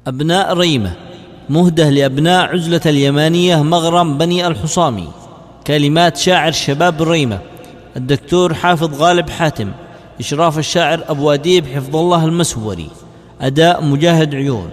أبناء ريمة، مهدة لأبناء عزلة اليمانية مغرم بني الحصامي. كلمات شاعر شباب ريمة الدكتور حافظ غالب حاتم، إشراف الشاعر أبو أديب حفظ الله المسوري، أداء مجاهد عيون.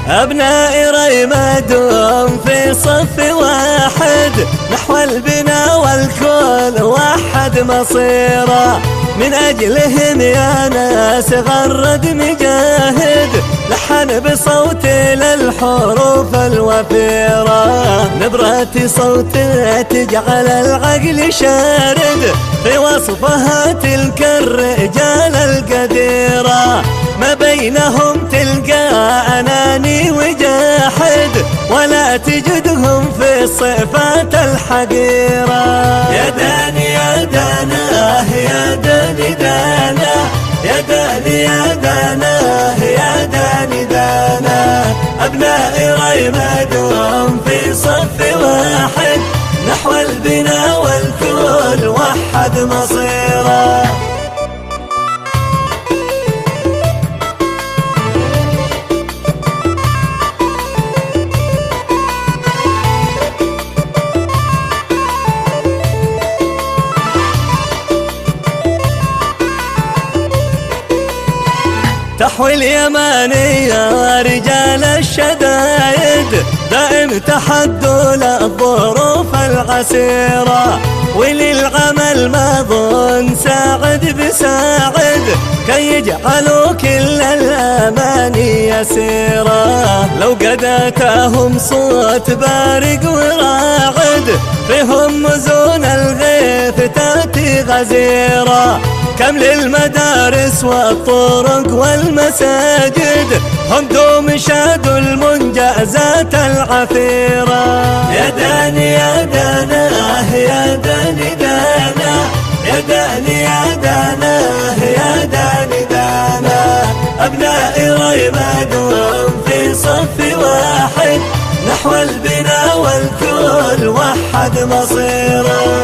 أبناء ريمة دوم في صف واحد، نحو البنا والكل وحد مصيره. من أجلهم يا ناس غرد مجاهد، لحن بصوت للحروف الوفيرة. نبرة صوته تجعل العقل شارد، في وصفها تلك الرجال القديرة. ما بينهم تلقى أناني وجاحد، ولا تجدهم في الصفات الحقيرة. يا داني يا داناه يا داني دانا، يا داني يا داناه يا داني دانا. أبناء ريمة دوم في صف واحد، نحو البنا والكل وحد مصيره. تحوي اليمانية رجال الشدايد، دائم تحدوا للظروف العسيرة. وللعمل ما ظن ساعد بساعد، كي يجعلوا كل الأماني يسيرة. لو قد أتاهم صوت بارق وراعد، فيهم مزون الغيث تأتي غزيرة. كم للمدارس والطرق والمساجد، هم دوم شادوا المنجزات العثيرة. يا داني يا داناه يا داني دانا، يا داني يا داناه يا داني دانا. أبناء ريمة دوم في صف واحد، نحو البنا والكل وحد مصيره.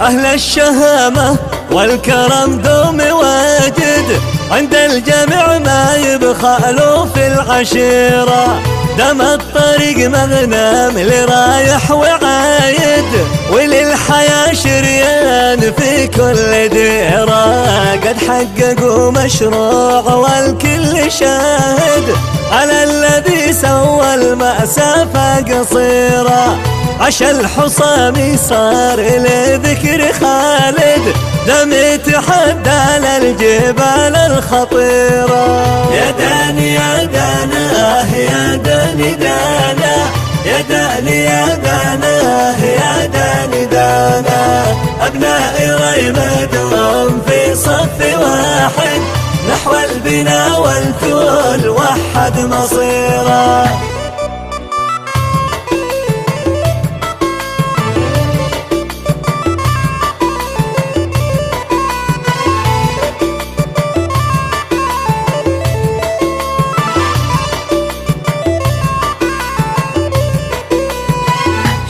أهل الشهامة والكرم دوم واجد، عند الجميع ما يبخلوا في العشيرة. دم الطريق مغنم لرايح وعايد، وللحياة شريان في كل ديرة. قد حققوا مشروع والكل شاهد، على الذي سوى المسافة قصيرة. عشا الحصامي صار لذكر خالد، دم يتحدى للجبال الخطيرة. يا داني يا داناه يا داني دانا، يا داني يا داناه يا داني دانا. أبناء ريمة دوم في صف واحد، نحو البنا والكل وحد مصيره.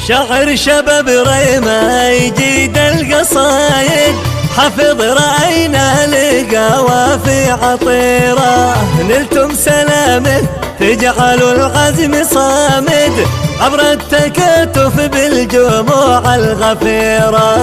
شعر شباب ريمة يجيد القصايد، حفظ رأينا لقوافي عطيرة. نلتم سلامه تجعلوا العزم صامد، عبر التكاتف بالجموع الغفيرة.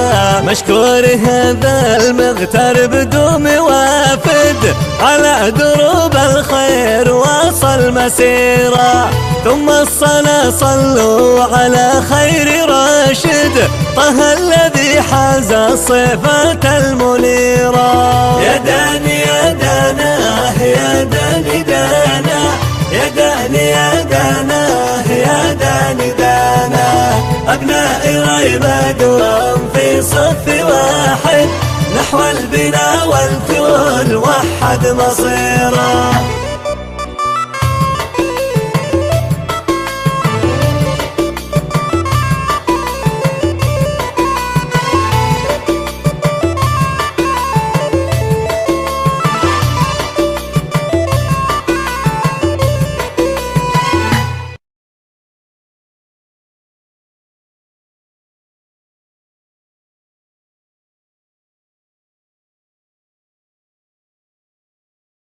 مشكور هذا المغترب دوم وافد، على دروب الخير واصل مسيرة. ثم الصلاة صلوا على خير راشد، طه الذي حاز الصفات المنيرة. يا داني يا داناه يا داني دانا، يا داني يا داناه يا داني دانا. أبناء ريمة دوم في في صف واحد نحو البنا والكل وحد مصيره.